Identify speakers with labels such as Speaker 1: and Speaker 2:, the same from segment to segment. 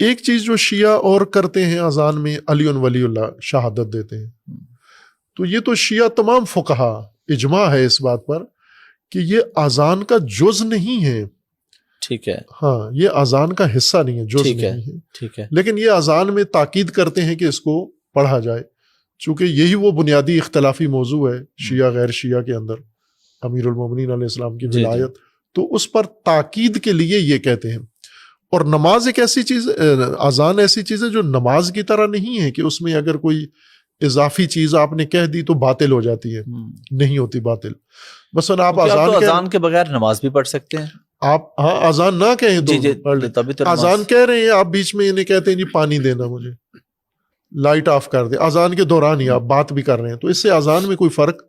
Speaker 1: ایک چیز جو شیعہ اور کرتے ہیں اذان میں، علی ولی اللہ شہادت دیتے ہیں. تو یہ تو شیعہ تمام فقہا اجماع ہے اس بات پر کہ یہ اذان کا جز نہیں ہے.
Speaker 2: ٹھیک ہے.
Speaker 1: ہاں، یہ اذان کا حصہ نہیں ہے، جز نہیں ہے.
Speaker 2: ٹھیک ہے.
Speaker 1: لیکن یہ اذان میں تاکید کرتے ہیں کہ اس کو پڑھا جائے، چونکہ یہی وہ بنیادی اختلافی موضوع ہے شیعہ غیر شیعہ کے اندر، امیر المومنین علیہ السلام کی ولایت. تو اس پر تاکید کے لیے یہ کہتے ہیں. اور نماز ایک ایسی چیز، اذان ایسی چیز ہے جو نماز کی طرح نہیں ہے کہ اس میں اگر کوئی اضافی چیز آپ نے کہہ دی تو باطل ہو جاتی ہے. نہیں ہوتی باطل. مثلا آپ
Speaker 2: اذان کے بغیر نماز بھی پڑھ سکتے ہیں.
Speaker 1: آپ ہاں اذان نہ کہیں تو اذان کہہ رہے ہیں آپ، بیچ میں انہیں کہتے ہیں جی پانی دینا مجھے، لائٹ آف کر دے، اذان کے دوران ہی آپ بات بھی کر رہے ہیں، تو اس سے اذان میں کوئی فرق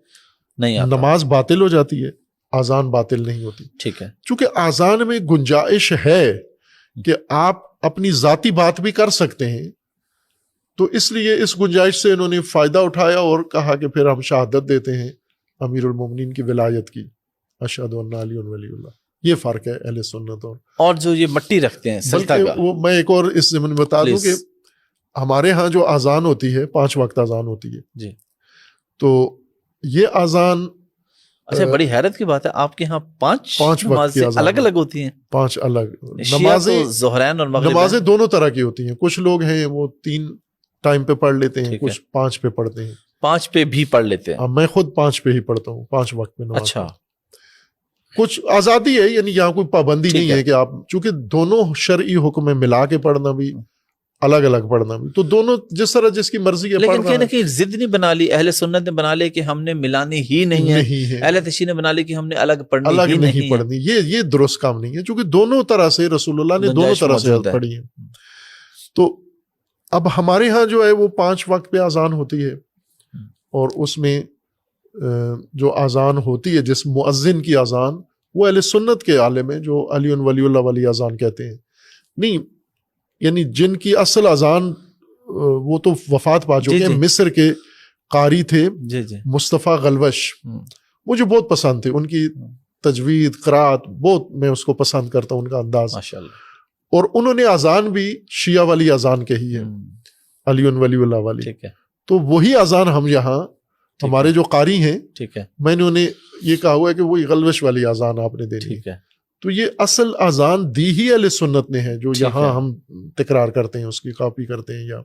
Speaker 1: نہیں آتا. نماز باطل ہو جاتی ہے، اذان باطل نہیں ہوتی.
Speaker 2: ٹھیک ہے.
Speaker 1: چونکہ اذان میں گنجائش ہے کہ آپ اپنی ذاتی بات بھی کر سکتے ہیں، تو اس لیے اس گنجائش سے انہوں نے فائدہ اٹھایا اور کہا کہ پھر ہم شہادت دیتے ہیں امیر المومنین کی ولایت کی، اشہد ان علی ولی اللہ. یہ فرق ہے اہل سنت
Speaker 2: اور جو یہ مٹی رکھتے ہیں سجدہ کا.
Speaker 1: وہ میں ایک اور اس ضمن میں بتا دوں کہ ہمارے ہاں جو اذان ہوتی ہے 5 وقت اذان ہوتی ہے
Speaker 2: جی،
Speaker 1: تو یہ اذان
Speaker 2: اچھا بڑی حیرت کی بات ہے آپ کے ہاں 5 نمازیں الگ الگ ہوتی ہیں.
Speaker 1: 5 الگ
Speaker 2: نمازیں، ظہرین اور مغرب
Speaker 1: نمازیں دونوں طرح کی ہوتی ہیں. کچھ لوگ ہیں وہ 3 ٹائم پہ پڑھ لیتے ہیں، کچھ 5 پہ پڑھتے ہیں.
Speaker 2: 5 پہ بھی پڑھ لیتے ہیں.
Speaker 1: میں خود 5 پہ ہی پڑھتا ہوں، 5 وقت میں نماز.
Speaker 2: اچھا،
Speaker 1: کچھ آزادی ہے، یعنی یہاں کوئی پابندی نہیں ہے کہ آپ، چونکہ دونوں شرعی حکم میں ملا کے پڑھنا بھی، الگ الگ پڑھنا بھی، تو دونوں جس طرح جس کی مرضی ہے.
Speaker 2: لیکن کہیں نہ کہیں ضد نہیں بنا لی اہل سنت نے، بنا لے کہ ہم نے ملانی ہی نہیں ہے. اہل تشیع نے بنا لی کہ ہم نے الگ پڑھنی ہی نہیں
Speaker 1: پڑھنی. یہ درست کام نہیں ہے، چونکہ دونوں طرح سے رسول اللہ نے دونوں طرح سے پڑھی ہے. تو اب ہمارے ہاں جو ہے وہ 5 وقت پہ اذان ہوتی ہے، اور اس میں جو اذان ہوتی ہے جس مؤذن کی اذان، وہ اہل سنت کے عالم ہیں جو علی ولی اللہ والی اذان کہتے ہیں. نہیں، یعنی جن کی اصل اذان وہ تو وفات پا چکے ہیں. مصر کے قاری تھے مصطفیٰ غلوش، مجھے بہت پسند تھے ان کی تجوید، قرات، بہت میں اس کو پسند کرتا ہوں، ان کا انداز. اور انہوں نے اذان بھی شیعہ والی اذان کہی ہے، علی ولی اللہ والی. تو وہی اذان ہم یہاں ہمارے جو قاری ہیں، میں نے انہیں یہ کہا ہوا ہے کہ وہی غلوش والی اذان آپ نے دینی ہے. تو یہ اصل اذان دی ہی اہل سنت نے ہے، جو یہاں ہم تکرار کرتے ہیں، اس کی کاپی کرتے ہیں یا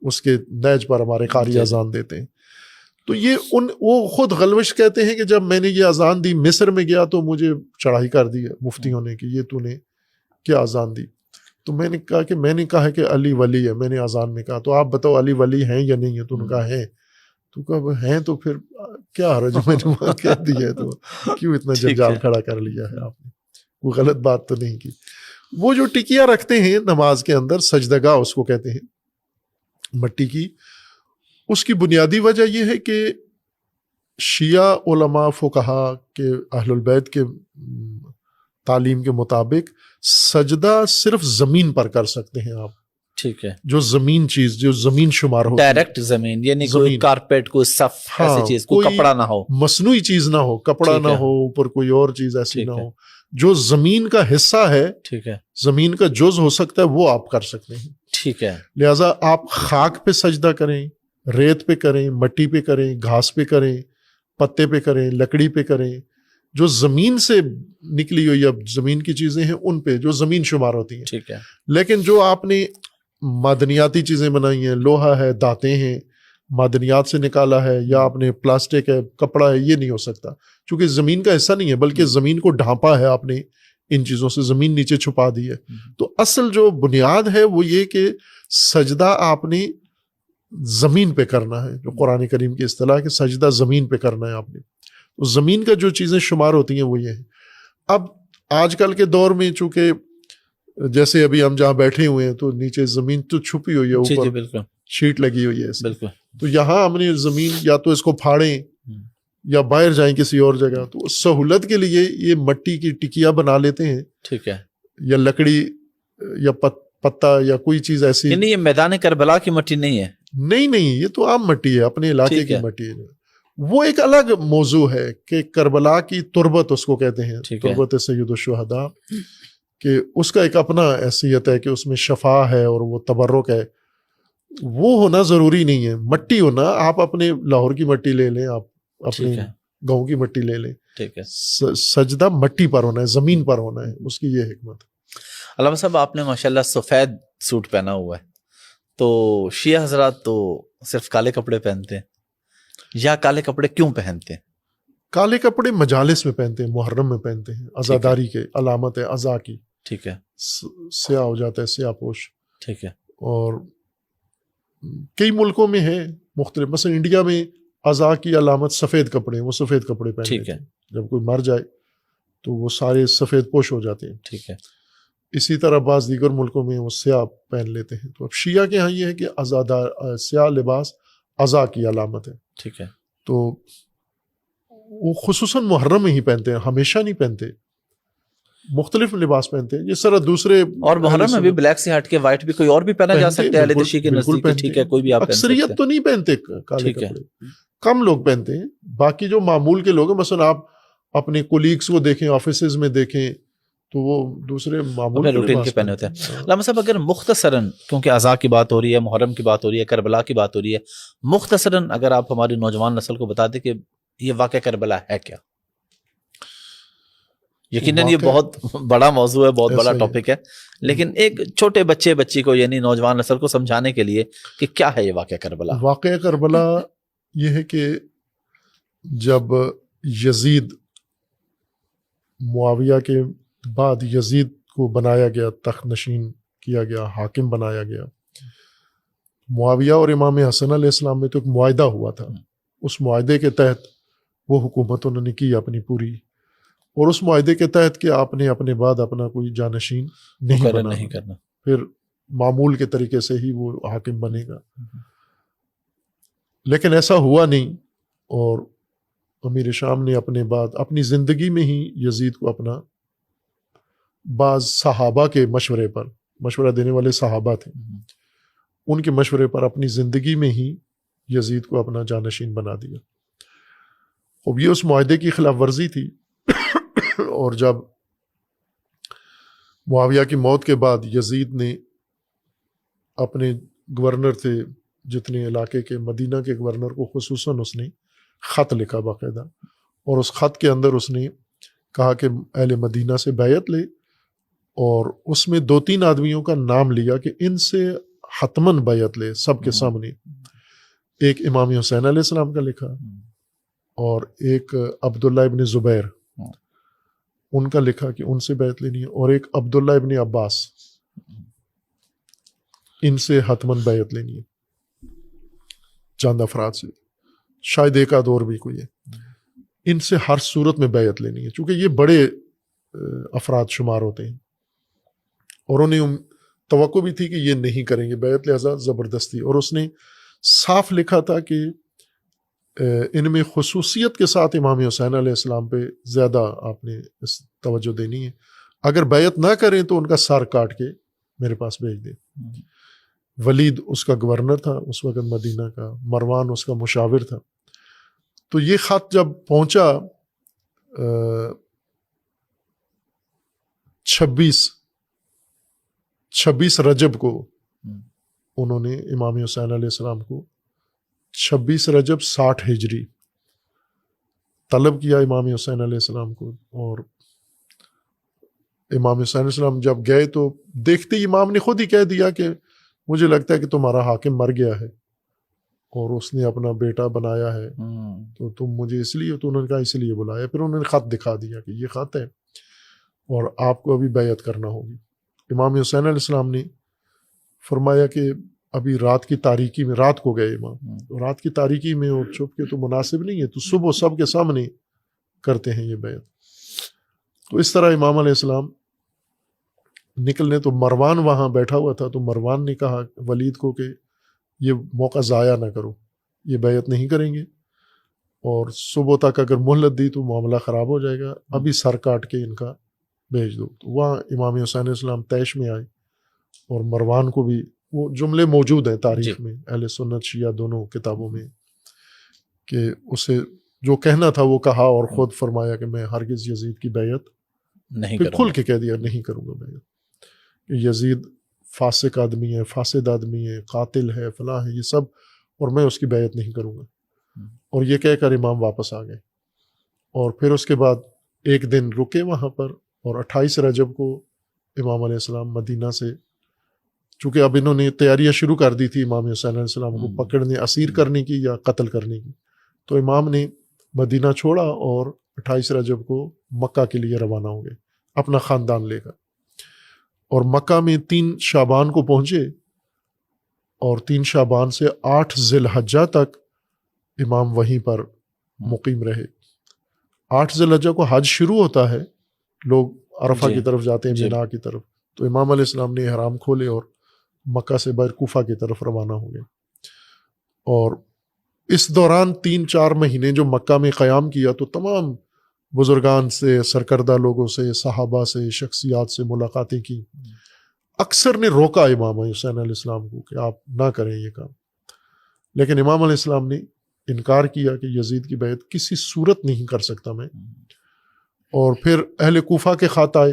Speaker 1: اس کے نیج پر ہمارے قاری اذان دیتے ہیں. تو یہ وہ خود غلوش کہتے ہیں کہ جب میں نے یہ اذان دی مصر میں گیا تو مجھے چڑھائی کر دی مفتیوں نے کہ یہ تو نے کیا اذان دی. تو میں نے کہا کہ علی ولی ہے. میں نے اذان میں کہا تو آپ بتاؤ علی ولی ہیں یا نہیں ہے؟ تو انہوں نے کہا ہیں. تو کہا ہیں تو پھر کیا حرج ہے، میں نے وہاں کہہ دیا ہے تو کیوں اتنا جنجال کھڑا کر لیا ہے آپ نے؟ وہ غلط بات تو نہیں کی. وہ جو ٹکیاں رکھتے ہیں نماز کے اندر، سجدگاہ اس کو کہتے ہیں، مٹی کی، اس کی بنیادی وجہ یہ ہے کہ شیعہ علماء فقہا کے اہل البیت کے تعلیم کے مطابق سجدہ صرف زمین پر کر سکتے ہیں آپ.
Speaker 2: ٹھیک ہے.
Speaker 1: جو زمین چیز، جو زمین شمار ہو،
Speaker 2: ڈائریکٹ زمین، یعنی کوئی کارپیٹ، کوئی صف، ایسی چیز، کوئی کپڑا نہ ہو،
Speaker 1: مصنوعی چیز نہ ہو، کپڑا نہ ہو، اوپر کوئی اور چیز ایسی نہ ہو. جو زمین کا حصہ ہے، ٹھیک ہے، زمین کا جز ہو سکتا ہے، وہ آپ کر سکتے ہیں.
Speaker 2: ٹھیک ہے.
Speaker 1: لہٰذا آپ خاک پہ سجدہ کریں، ریت پہ کریں، مٹی پہ کریں، گھاس پہ کریں، پتے پہ کریں، لکڑی پہ کریں، جو زمین سے نکلی ہوئی اب زمین کی چیزیں ہیں ان پہ، جو زمین شمار ہوتی ہیں.
Speaker 2: ٹھیک ہے.
Speaker 1: لیکن جو آپ نے معدنیاتی چیزیں بنائی ہیں، لوہا ہے، دانتیں ہیں، معدنیات سے نکالا ہے، یا آپ نے پلاسٹک ہے، کپڑا ہے، یہ نہیں ہو سکتا، چونکہ زمین کا حصہ نہیں ہے، بلکہ زمین کو ڈھانپا ہے آپ نے ان چیزوں سے، زمین نیچے چھپا دی ہے. تو اصل جو بنیاد ہے وہ یہ کہ سجدہ آپ نے زمین پہ کرنا ہے، جو قرآن کریم کی اصطلاح کہ سجدہ زمین پہ کرنا ہے آپ نے. تو زمین کا جو چیزیں شمار ہوتی ہیں وہ یہ ہیں. اب آج کل کے دور میں چونکہ جیسے ابھی ہم جہاں بیٹھے ہوئے ہیں تو نیچے زمین تو چھپی ہوئی ہے، اوپر شیٹ لگی ہوئی ہے، بالکل. تو یہاں ہم نے زمین یا تو اس کو پھاڑیں یا باہر جائیں کسی اور جگہ، تو سہولت کے لیے یہ مٹی کی ٹکیا بنا لیتے ہیں. ٹھیک ہے. یا لکڑی یا پتا یا کوئی چیز ایسی.
Speaker 2: یہ میدان کربلا کی مٹی نہیں ہے؟
Speaker 1: نہیں، یہ تو عام مٹی ہے، اپنے علاقے کی مٹی ہے. وہ ایک الگ موضوع ہے کہ کربلا کی تربت اس کو کہتے ہیں، تربت سید الشہداء. کہ اس کا ایک اپنا حیثیت ہے کہ اس میں شفا ہے اور وہ تبرک ہے، وہ ہونا ضروری نہیں ہے. مٹی ہونا، آپ اپنے لاہور کی مٹی لے لیں، آپ اپنے گاؤں کی مٹی لے لیں،
Speaker 2: ٹھیک ہے،
Speaker 1: سجدہ مٹی پر ہونا ہے، زمین پر ہونا ہے، اس کی یہ حکمت.
Speaker 2: علامہ صاحب آپ نے ماشاءاللہ سفید سوٹ پہنا ہوا ہے، تو شیعہ حضرات تو صرف کالے کپڑے پہنتے ہیں، یا کالے کپڑے کیوں پہنتے ہیں؟
Speaker 1: کالے کپڑے مجالس میں پہنتے ہیں، محرم میں پہنتے ہیں، عزاداری کے علامت ہے عزا کی.
Speaker 2: ٹھیک ہے،
Speaker 1: سیاہ ہو جاتا ہے، سیاہ پوش.
Speaker 2: ٹھیک ہے.
Speaker 1: اور کئی ملکوں میں ہے مختلف، مثلا انڈیا میں عزا کی علامت سفید کپڑے ہیں، وہ سفید کپڑے پہن لیتے ہیں. جب کوئی مر جائے تو وہ سارے سفید پوش ہو جاتے ہیں.
Speaker 2: ٹھیک ہے.
Speaker 1: اسی طرح بعض دیگر ملکوں میں وہ سیاہ پہن لیتے ہیں. تو اب شیعہ کے ہاں یہ ہے کہ عزادار سیاہ لباس عزا کی علامت ہے.
Speaker 2: ٹھیک ہے.
Speaker 1: تو وہ خصوصاً محرم میں ہی پہنتے ہیں، ہمیشہ نہیں پہنتے، مختلف لباس پہنتے ہیں. جس طرح دوسرے
Speaker 2: اور محرم میں بھی بلیک سے ہٹ کے وائٹ بھی کوئی اور بھی پہنا جا سکتا ہے اہل تشیع کے نزدیک، ٹھیک ہے، کوئی بھی آپ پہن سکتے ہیں.
Speaker 1: اکثریت تو نہیں پہنتے کالے کپڑے، کم لوگ پہنتے ہیں. باقی جو معمول کے لوگ ہیں، مثلا آپ اپنے کولیگس کو دیکھیں، آفیسز میں دیکھیں، تو وہ دوسرے معمول
Speaker 2: روٹین کے پہنے ہوتے ہیں. علامہ صاحب اگر مختصراً، کیونکہ عزا کی بات ہو رہی ہے، محرم کی بات ہو رہی ہے، کربلا کی بات ہو رہی ہے، مختصراً اگر آپ ہماری نوجوان نسل کو بتا دیں کہ یہ واقعہ کربلا ہے کیا؟ یقیناً یہ بہت بڑا موضوع ہے، بہت بڑا ٹاپک ہے، لیکن ایک چھوٹے بچی کو یعنی نوجوان نسل کو سمجھانے کے لیے کہ کیا ہے یہ واقعہ کربلا.
Speaker 1: واقعہ کربلا یہ ہے کہ جب یزید، معاویہ کے بعد یزید کو بنایا گیا، تخت نشین کیا گیا، حاکم بنایا گیا. معاویہ اور امام حسن علیہ السلام میں تو ایک معاہدہ ہوا تھا، اس معاہدے کے تحت وہ حکومت انہوں نے کی اپنی پوری، اور اس معاہدے کے تحت کہ آپ نے اپنے بعد اپنا کوئی جانشین نہیں کرنا، پھر معمول کے طریقے سے ہی وہ حاکم بنے گا. لیکن ایسا ہوا نہیں، اور امیر شام نے اپنے بعد اپنی زندگی میں ہی یزید کو اپنا، بعض صحابہ کے مشورے پر، مشورہ دینے والے صحابہ تھے، ان کے مشورے پر اپنی زندگی میں ہی یزید کو اپنا جانشین بنا دیا. اب یہ اس معاہدے کی خلاف ورزی تھی. اور جب معاویہ کی موت کے بعد یزید نے اپنے گورنر تھے جتنے علاقے کے، مدینہ کے گورنر کو خصوصاً اس نے خط لکھا باقاعدہ، اور اس خط کے اندر اس نے کہا کہ اہل مدینہ سے بیعت لے، اور اس میں 2-3 آدمیوں کا نام لیا کہ ان سے حتماً بیعت لے سب کے سامنے. ایک امام حسین علیہ السلام کا لکھا، اور ایک عبداللہ ابن زبیر ان کا لکھا کہ ان سے بیعت لینی ہے، اور ایک عبداللہ ابن عباس، ان سے حتماً بیعت لینی ہے. چند افراد سے، شاید ایک آدھ اور بھی کوئی ہے، ان سے ہر صورت میں بیعت لینی ہے، چونکہ یہ بڑے افراد شمار ہوتے ہیں، اور انہیں توقع بھی تھی کہ یہ نہیں کریں گے بیعت، لہذا زبردستی. اور اس نے صاف لکھا تھا کہ ان میں خصوصیت کے ساتھ امام حسین علیہ السلام پہ زیادہ آپ نے اس توجہ دینی ہے، اگر بیعت نہ کریں تو ان کا سر کاٹ کے میرے پاس بھیج دیں. ولید اس کا گورنر تھا اس وقت مدینہ کا، مروان اس کا مشاور تھا. تو یہ خط جب پہنچا 26 رجب کو، انہوں نے امام حسین علیہ السلام کو 26 رجب 60 ہجری طلب کیا امام حسین علیہ السلام کو. اور امام حسین علیہ السلام جب گئے تو دیکھتے ہی امام نے خود ہی کہہ دیا کہ مجھے لگتا ہے کہ تمہارا حاکم مر گیا ہے اور اس نے اپنا بیٹا بنایا ہے، تو تم مجھے اس لیے، تو انہوں نے کہا اس لیے بلایا. پھر انہوں نے خط دکھا دیا کہ یہ خط ہے اور آپ کو ابھی بیعت کرنا ہوگی. امام حسین علیہ السلام نے فرمایا کہ ابھی رات کی تاریکی میں، رات کو گئے امام، رات کی تاریکی میں اور چھپ کے تو مناسب نہیں ہے، تو صبح سب کے سامنے کرتے ہیں یہ بیعت. تو اس طرح امام علیہ السلام نکلنے، تو مروان وہاں بیٹھا ہوا تھا، تو مروان نے کہا ولید کو کہ یہ موقع ضائع نہ کرو، یہ بیعت نہیں کریں گے، اور صبح تک اگر مہلت دی تو معاملہ خراب ہو جائے گا، ابھی سر کاٹ کے ان کا بھیج دو. تو وہاں امام حسین علیہ السلام طیش میں آئے، اور مروان کو بھی، وہ جملے موجود ہیں تاریخ میں، اہل سنت شیعہ دونوں کتابوں میں، کہ اسے جو کہنا تھا وہ کہا، اور خود فرمایا کہ میں ہرگز یزید کی بیعت
Speaker 2: نہیں
Speaker 1: پھر
Speaker 2: کروں
Speaker 1: کھل
Speaker 2: گا.
Speaker 1: کے کہہ دیا نہیں کروں گا میں. یزید فاسق آدمی ہے، فاسد آدمی ہے، قاتل ہے، فلاں ہے، یہ سب، اور میں اس کی بیعت نہیں کروں گا. اور یہ کہہ کر امام واپس آ گئے. اور پھر اس کے بعد ایک دن رکے وہاں پر، اور 28 رجب کو امام علیہ السلام مدینہ سے، چونکہ اب انہوں نے تیاریاں شروع کر دی تھی امام حسین علیہ السلام کو پکڑنے، اسیر کرنے کی یا قتل کرنے کی، تو امام نے مدینہ چھوڑا اور 28 رجب کو مکہ کے لیے روانہ ہو گئے اپنا خاندان لے کر. اور مکہ میں 3 شعبان کو پہنچے، اور 3 شعبان سے 8 ذی الحجہ تک امام وہیں پر مقیم رہے. 8 ذی الحجہ کو حج شروع ہوتا ہے، لوگ عرفہ کی طرف جاتے ہیں، مینا کی طرف، تو امام علیہ السلام نے احرام کھولے اور مکہ سے باہر کوفہ کی طرف روانہ ہو گئے. اور اس دوران 3-4 مہینے جو مکہ میں قیام کیا تو تمام بزرگان سے، سرکردہ لوگوں سے، صحابہ سے، شخصیات سے ملاقاتیں کی. اکثر نے روکا امام حسین علیہ السلام کو کہ آپ نہ کریں یہ کام، لیکن امام علیہ السلام نے انکار کیا کہ یزید کی بیعت کسی صورت نہیں کر سکتا میں. اور پھر اہل کوفہ کے خط آئے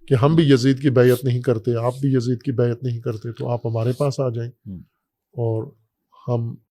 Speaker 1: کہ ہم بھی یزید کی بیعت نہیں کرتے، آپ بھی یزید کی بیعت نہیں کرتے، تو آپ ہمارے پاس آ جائیں اور ہم